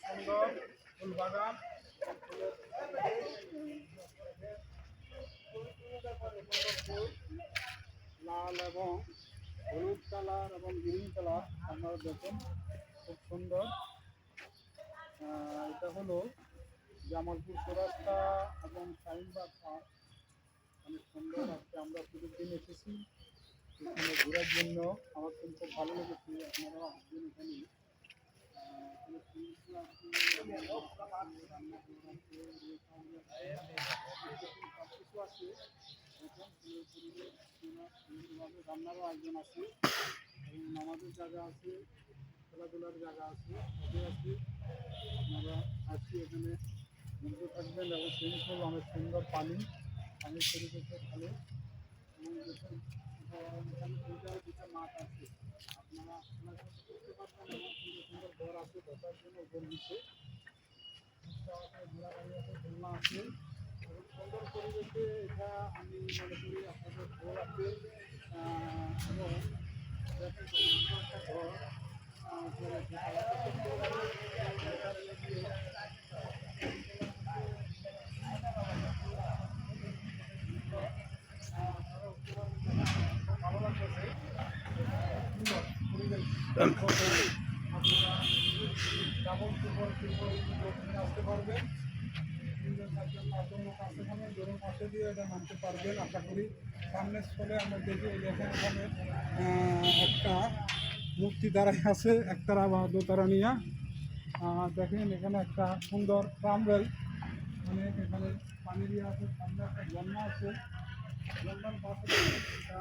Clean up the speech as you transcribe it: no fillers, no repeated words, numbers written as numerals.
সুন্দর ফুল বাগান, লাল এবং হলুদ কালার এবং গ্রিন কালার আপনারা দেখুন, খুব সুন্দর। এটা হলো জামালপুর চৌরাস্তা এবং শাহিনবাগ পার্ক, অনেক সুন্দর। আজকে আমরা পুরো দিন এসেছি এখানে ঘোরার জন্য, আমার কিন্তু খুব ভালো লেগেছে। আপনারা আসবেন এখানে। রান্নারও আয়োজন আছে এবং নামাজের জায়গা আছে, খেলাধুলার জায়গা আছে, সবই আছে। আপনারা আসছি এখানে ঘুরতে থাকবেন এবং সুইমিং পুল, অনেক সুন্দর পানির পরিবেশে ভালো। এবং দেখুন এখানে দুইটা মাঠ আছে, আপনারা করতে পারবেন এবং সুন্দর সুন্দর ঘর আছে বসার জন্য, উপর নিচে ঘোরাঘুরি আছে, দোলনা আছে এবং সুন্দর পরিবেশে। এটা আমি মনে করি আপনাদের ভালো লাগবে। এবং দেখেন সুন্দর একটা ঘর ভালো লাগতেছে, সুন্দর পরিবেশ। আপনারা ডাবল আসতে পারবেন, তিনজন চারজন পাঁচজন লোক আসতে পারবেন, ধরুন পাশে দিয়ে এটা নামতে পারবেন আশা করি। সামনের স্থলে আমরা দেখি দেখেন এখানে একটা মূর্তি দাঁড়ায় আছে, একতারা বা দোতারা নিয়া। দেখেন এখানে একটা সুন্দর ট্রামওয়েল, অনেক এখানে পানি দিয়ে আছে, সামনে একটা ঝর্ণা আছে, ঝর্ণার পাশে একটা